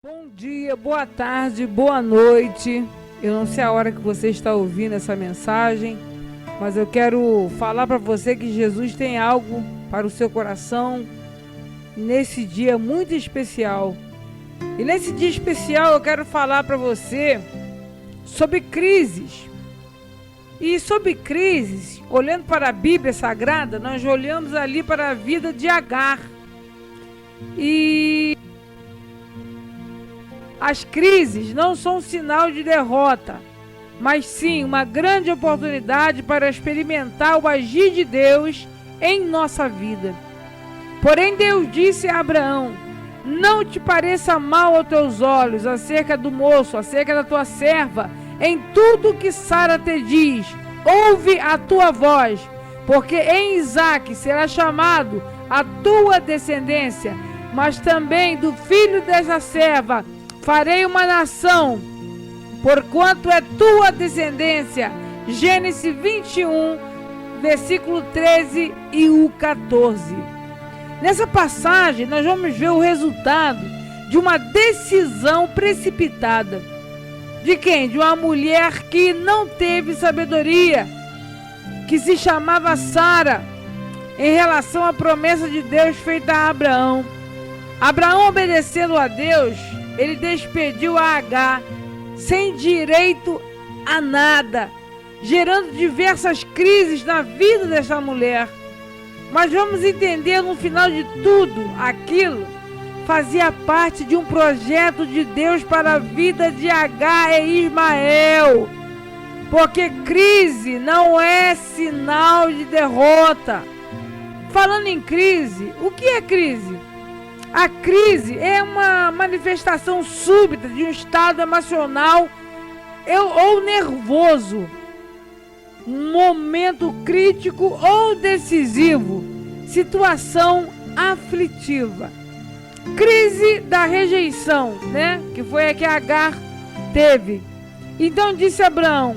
Bom dia, boa tarde, boa noite. Eu não sei a hora que você está ouvindo essa mensagem, mas eu quero falar para você que Jesus tem algo para o seu coração nesse dia muito especial. E nesse dia especial eu quero falar para você sobre crises. E sobre crises, olhando para a Bíblia Sagrada, nós olhamos ali para a vida de Agar. E as crises não são um sinal de derrota, mas sim uma grande oportunidade para experimentar o agir de Deus em nossa vida. Porém, Deus disse a Abraão: não te pareça mal aos teus olhos acerca do moço, acerca da tua serva, em tudo que Sara te diz, ouve a tua voz, porque em Isaque será chamado a tua descendência, mas também do filho dessa serva farei uma nação, porquanto é tua descendência. Gênesis 21, versículo 13 e o 14. Nessa passagem, nós vamos ver o resultado de uma decisão precipitada. De quem? De uma mulher que não teve sabedoria, que se chamava Sara, em relação à promessa de Deus feita a Abraão. Abraão, obedecendo a Deus, ele despediu a Agar sem direito a nada, gerando diversas crises na vida dessa mulher. Mas vamos entender, no final de tudo, aquilo fazia parte de um projeto de Deus para a vida de Agar e Ismael. Porque crise não é sinal de derrota. Falando em crise, o que é crise? A crise é uma manifestação súbita de um estado emocional ou nervoso, um momento crítico ou decisivo, situação aflitiva. Crise da rejeição, né? Que foi a que Agar teve. Então disse Abraão: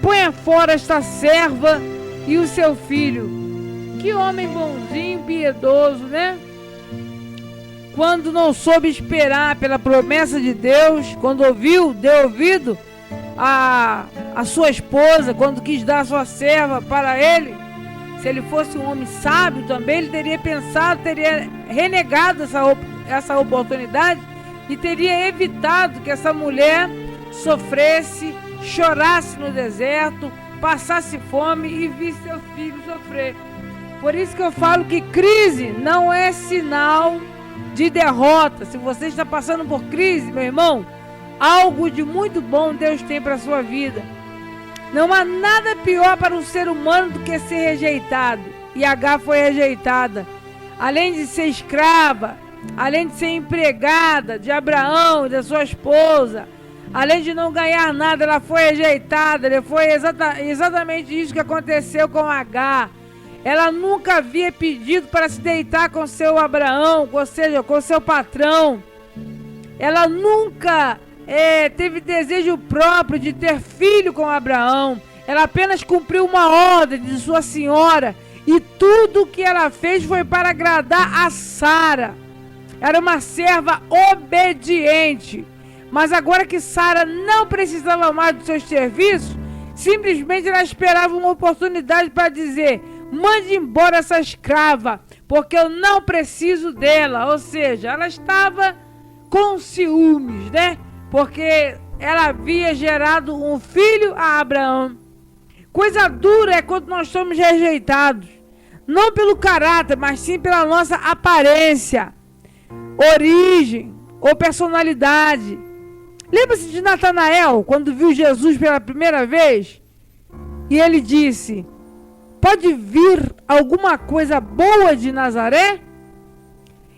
ponha fora esta serva e o seu filho. Que homem bonzinho, piedoso, né? Quando não soube esperar pela promessa de Deus, quando deu ouvido a sua esposa, quando quis dar a sua serva para ele, se ele fosse um homem sábio também, ele teria pensado, teria renegado essa oportunidade e teria evitado que essa mulher sofresse, chorasse no deserto, passasse fome e visse seu filho sofrer. Por isso que eu falo que crise não é sinal de derrota. Se você está passando por crise, meu irmão, algo de muito bom Deus tem para a sua vida. Não há nada pior para um ser humano do que ser rejeitado. E Agar foi rejeitada. Além de ser escrava, além de ser empregada de Abraão e da sua esposa, além de não ganhar nada, ela foi rejeitada. Foi exatamente isso que aconteceu com Agar. Ela nunca havia pedido para se deitar com seu Abraão, ou seja, com seu patrão. Ela nunca teve desejo próprio de ter filho com Abraão. Ela apenas cumpriu uma ordem de sua senhora. E tudo o que ela fez foi para agradar a Sara. Era uma serva obediente. Mas agora que Sara não precisava mais dos seus serviços, simplesmente ela esperava uma oportunidade para dizer: mande embora essa escrava, porque eu não preciso dela. Ou seja, ela estava com ciúmes, né? Porque ela havia gerado um filho a Abraão. Coisa dura é quando nós somos rejeitados, não pelo caráter, mas sim pela nossa aparência, origem ou personalidade. Lembra-se de Natanael, quando viu Jesus pela primeira vez? E ele disse: pode vir alguma coisa boa de Nazaré?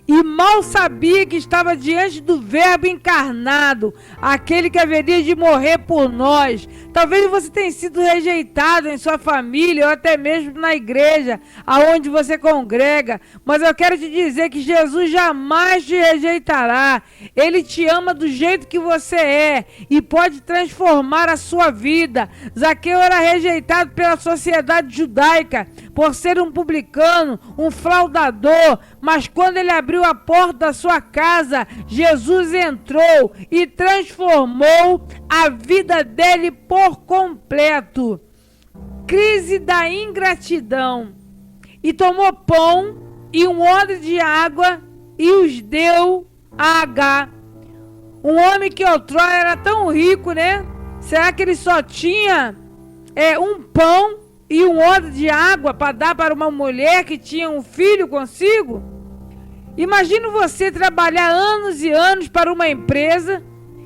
E mal sabia que estava diante do Verbo encarnado, aquele que haveria de morrer por nós. Talvez você tenha sido rejeitado em sua família ou até mesmo na igreja aonde você congrega, mas eu quero te dizer que Jesus jamais te rejeitará. Ele te ama do jeito que você é e pode transformar a sua vida. Zaqueu era rejeitado pela sociedade judaica por ser um publicano, um fraudador, Mas quando ele abriu a porta da sua casa, Jesus entrou e transformou a vida dele por completo. Crise da ingratidão. E tomou pão e um odre de água e os deu a Agar. Um homem que outrora era tão rico, né? Será que ele só tinha um pão e um odre de água para dar para uma mulher que tinha um filho consigo? Imagina você trabalhar anos e anos para uma empresa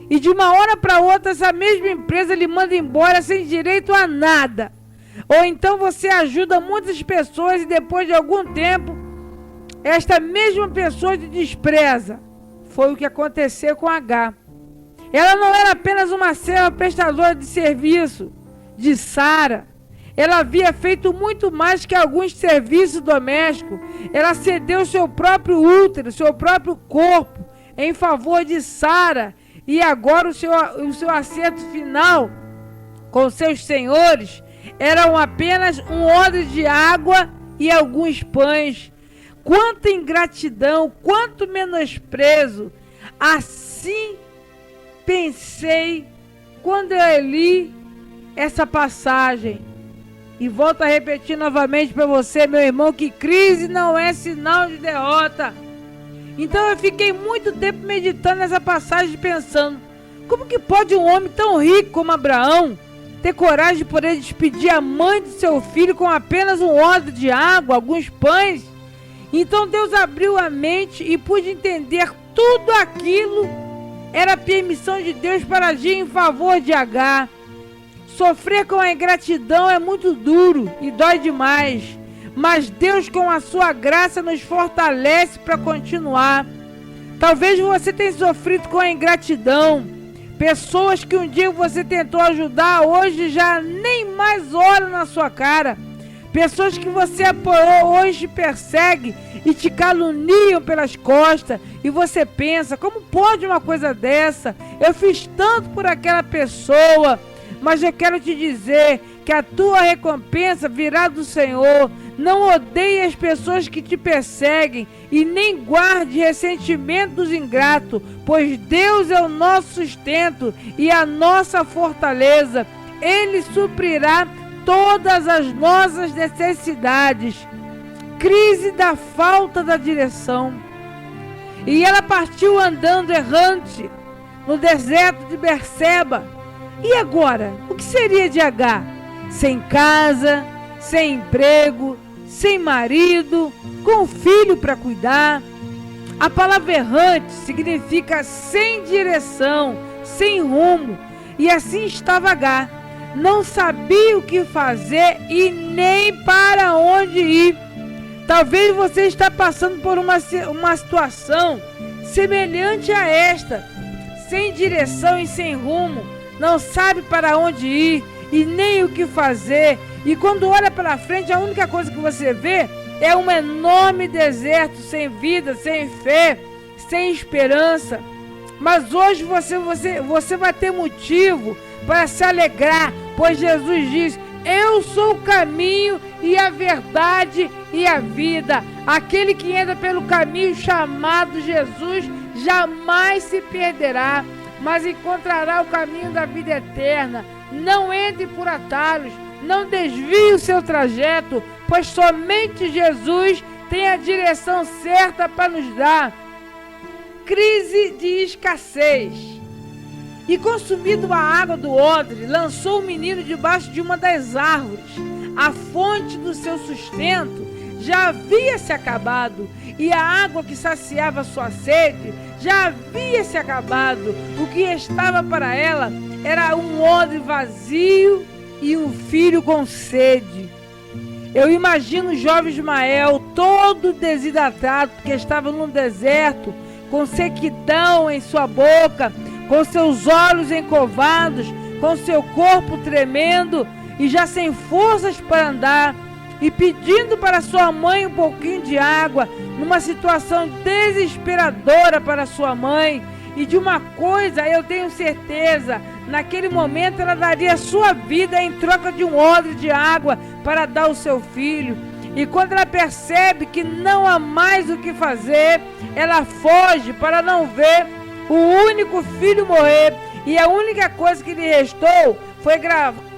e de uma hora para outra essa mesma empresa lhe manda embora sem direito a nada. Ou então você ajuda muitas pessoas e depois de algum tempo esta mesma pessoa te despreza. Foi o que aconteceu com Agar. Ela não era apenas uma serva prestadora de serviço de Sara. Ela havia feito muito mais que alguns serviços domésticos. Ela cedeu seu próprio útero, seu próprio corpo em favor de Sara. E agora o seu acerto final com seus senhores eram apenas um odre de água e alguns pães. Quanta ingratidão, quanto menosprezo. Assim pensei quando eu li essa passagem. E volto a repetir novamente para você, meu irmão, que crise não é sinal de derrota. Então eu fiquei muito tempo meditando nessa passagem, pensando: como que pode um homem tão rico como Abraão ter coragem de poder despedir a mãe de seu filho com apenas um odre de água, alguns pães? Então Deus abriu a mente e pude entender tudo aquilo era permissão de Deus para agir em favor de Agar. Sofrer com a ingratidão é muito duro e dói demais, mas Deus com a sua graça nos fortalece para continuar. Talvez você tenha sofrido com a ingratidão. Pessoas que um dia você tentou ajudar, hoje já nem mais olham na sua cara. Pessoas que você apoiou, hoje te perseguem e te caluniam pelas costas. E você pensa: como pode uma coisa dessa? Eu fiz tanto por aquela pessoa. Mas eu quero te dizer que a tua recompensa virá do Senhor. Não odeie as pessoas que te perseguem e nem guarde ressentimento dos ingratos, pois Deus é o nosso sustento e a nossa fortaleza. Ele suprirá todas as nossas necessidades. Crise da falta da direção. E ela partiu andando errante no deserto de Berseba. E agora, o que seria de Agar? Sem casa, sem emprego, sem marido, com filho para cuidar. A palavra errante significa sem direção, sem rumo. E assim estava Agar. Não sabia o que fazer e nem para onde ir. Talvez você está passando por uma situação semelhante a esta, sem direção e sem rumo. Não sabe para onde ir e nem o que fazer. E quando olha para frente, a única coisa que você vê é um enorme deserto, sem vida, sem fé, sem esperança. Mas hoje você vai ter motivo para se alegrar, pois Jesus diz: eu sou o caminho e a verdade e a vida. Aquele que entra pelo caminho chamado Jesus jamais se perderá, mas encontrará o caminho da vida eterna. Não entre por atalhos, não desvie o seu trajeto, pois somente Jesus tem a direção certa para nos dar. Crise de escassez. E consumido a água do odre, lançou o menino debaixo de uma das árvores. A fonte do seu sustento já havia se acabado, e a água que saciava sua sede já havia se acabado. O que estava para ela era um odre vazio e um filho com sede. Eu imagino o jovem Ismael todo desidratado, porque estava num deserto, com sequidão em sua boca, com seus olhos encovados, com seu corpo tremendo e já sem forças para andar, e pedindo para sua mãe um pouquinho de água, numa situação desesperadora para sua mãe. E de uma coisa eu tenho certeza: naquele momento ela daria sua vida em troca de um odre de água para dar ao seu filho. E quando ela percebe que não há mais o que fazer, ela foge para não ver o único filho morrer. E a única coisa que lhe restou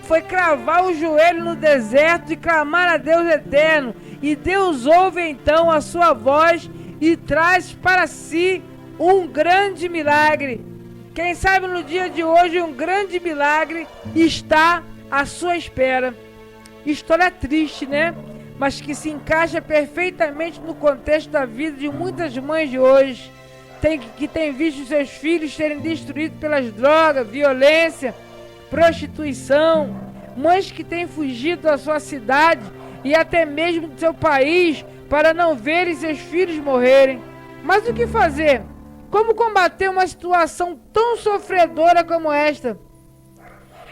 foi cravar o joelho no deserto e clamar a Deus eterno. E Deus ouve então a sua voz e traz para si um grande milagre. Quem sabe no dia de hoje um grande milagre está à sua espera. História triste, né? Mas que se encaixa perfeitamente no contexto da vida de muitas mães de hoje, que têm visto seus filhos serem destruídos pelas drogas, violência, prostituição, mães que têm fugido da sua cidade e até mesmo do seu país para não verem seus filhos morrerem. Mas o que fazer? Como combater uma situação tão sofredora como esta?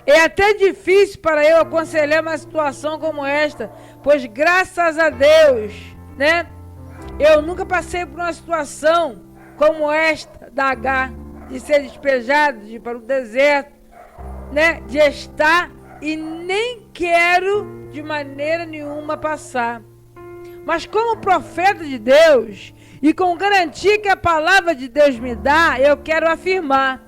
É até difícil para eu aconselhar uma situação como esta, pois graças a Deus, né, eu nunca passei por uma situação como esta da H, de ser despejado, de ir para o deserto, né, de estar e nem quero de maneira nenhuma passar. Mas como profeta de Deus e com garantia que a palavra de Deus me dá, eu quero afirmar: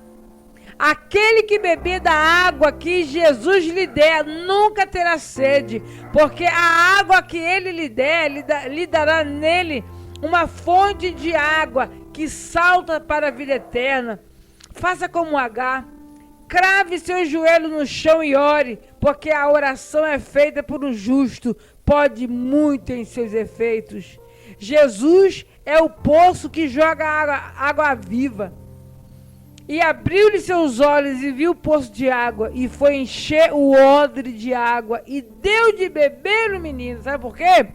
aquele que beber da água que Jesus lhe der nunca terá sede, porque a água que ele lhe der, lhe dará nele uma fonte de água que salta para a vida eterna. Faça como H, crave seu joelho no chão e ore, porque a oração é feita por um justo, pode muito em seus efeitos. Jesus é o poço que joga água viva. E abriu-lhe seus olhos e viu o poço de água, e foi encher o odre de água, e deu de beber o menino. Sabe por quê?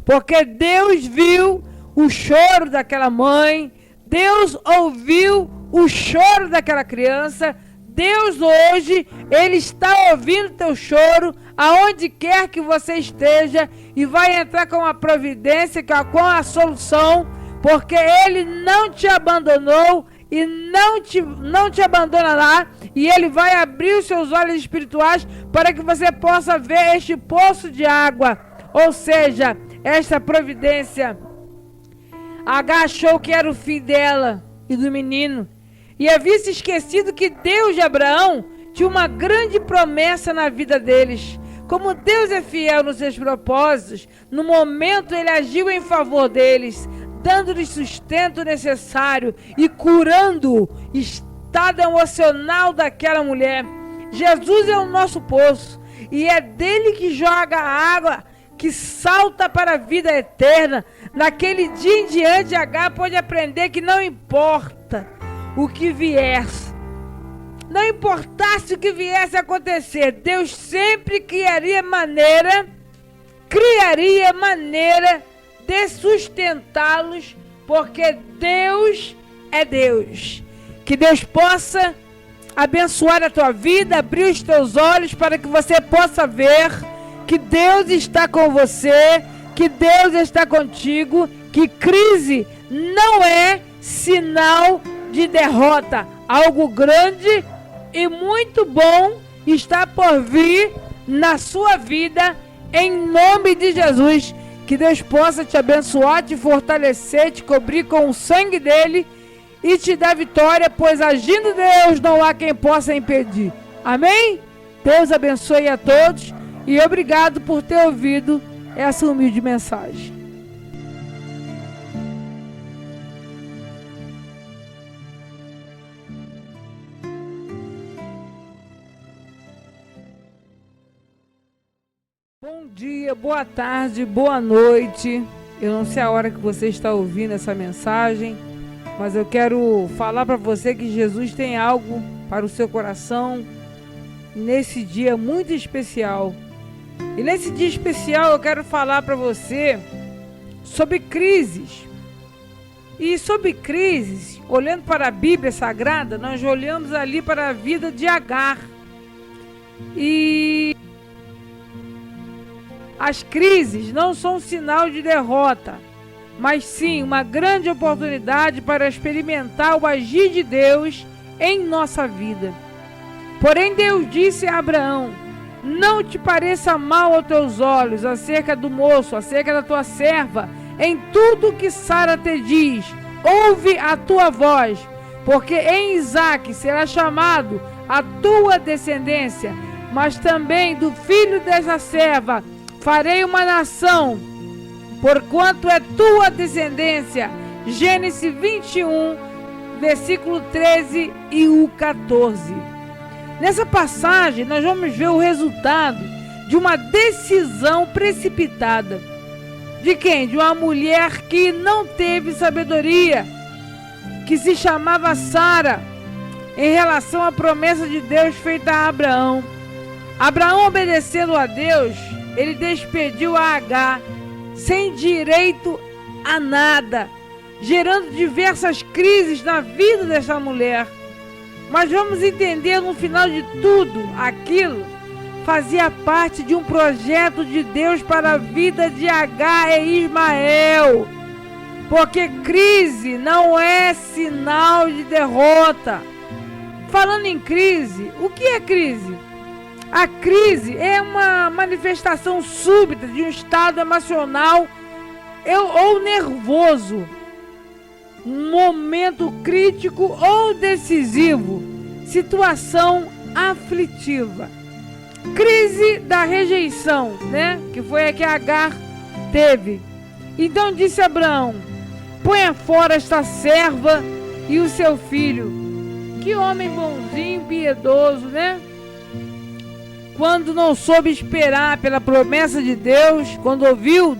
Porque Deus viu o choro daquela mãe, Deus ouviu o choro daquela criança. Deus hoje, Ele está ouvindo teu choro, aonde quer que você esteja, e vai entrar com a providência, com a solução, porque Ele não te abandonou, e não te abandonará, e Ele vai abrir os seus olhos espirituais para que você possa ver este poço de água, ou seja, esta providência. H achou que era o filho dela e do menino, e havia se esquecido que Deus de Abraão tinha uma grande promessa na vida deles. Como Deus é fiel nos seus propósitos, no momento Ele agiu em favor deles, dando-lhes sustento necessário e curando o estado emocional daquela mulher. Jesus é o nosso poço, e é dele que joga a água que salta para a vida eterna. Naquele dia em diante, H pode aprender que não importa o que viesse, não importasse o que viesse a acontecer, Deus sempre criaria maneira de sustentá-los, porque Deus é Deus. Que Deus possa abençoar a tua vida, abrir os teus olhos para que você possa ver que Deus está com você, que Deus está contigo, que crise não é sinal de derrota. Algo grande e muito bom está por vir na sua vida, em nome de Jesus. Que Deus possa te abençoar, te fortalecer, te cobrir com o sangue dele e te dar vitória, pois agindo Deus não há quem possa impedir. Amém? Deus abençoe a todos e obrigado por ter ouvido essa humilde mensagem. Bom dia, boa tarde, boa noite. Eu não sei a hora que você está ouvindo essa mensagem, mas eu quero falar para você que Jesus tem algo para o seu coração nesse dia muito especial. E nesse dia especial eu quero falar para você sobre crises. E sobre crises, olhando para a Bíblia Sagrada, nós olhamos ali para a vida de Agar. E as crises não são um sinal de derrota, mas sim uma grande oportunidade para experimentar o agir de Deus em nossa vida. Porém, Deus disse a Abraão: não te pareça mal aos teus olhos acerca do moço, acerca da tua serva, em tudo que Sara te diz, ouve a tua voz, porque em Isaque será chamado a tua descendência, mas também do filho dessa serva farei uma nação, porquanto é tua descendência. Gênesis 21, versículo 13 e o 14. Nessa passagem nós vamos ver o resultado de uma decisão precipitada. De quem? De uma mulher que não teve sabedoria, que se chamava Sara, em relação à promessa de Deus feita a Abraão. Abraão, obedecendo a Deus, ele despediu a Agar, sem direito a nada, gerando diversas crises na vida dessa mulher. Mas vamos entender, no final de tudo, aquilo fazia parte de um projeto de Deus para a vida de Agar e Ismael. Porque crise não é sinal de derrota. Falando em crise, o que é crise? A crise é uma manifestação súbita de um estado emocional ou nervoso, um momento crítico ou decisivo, situação aflitiva. Crise da rejeição, né? Que foi a que Agar teve. Então disse Abraão: ponha fora esta serva e o seu filho. Que homem bonzinho, piedoso, né? Quando não soube esperar pela promessa de Deus, quando ouviu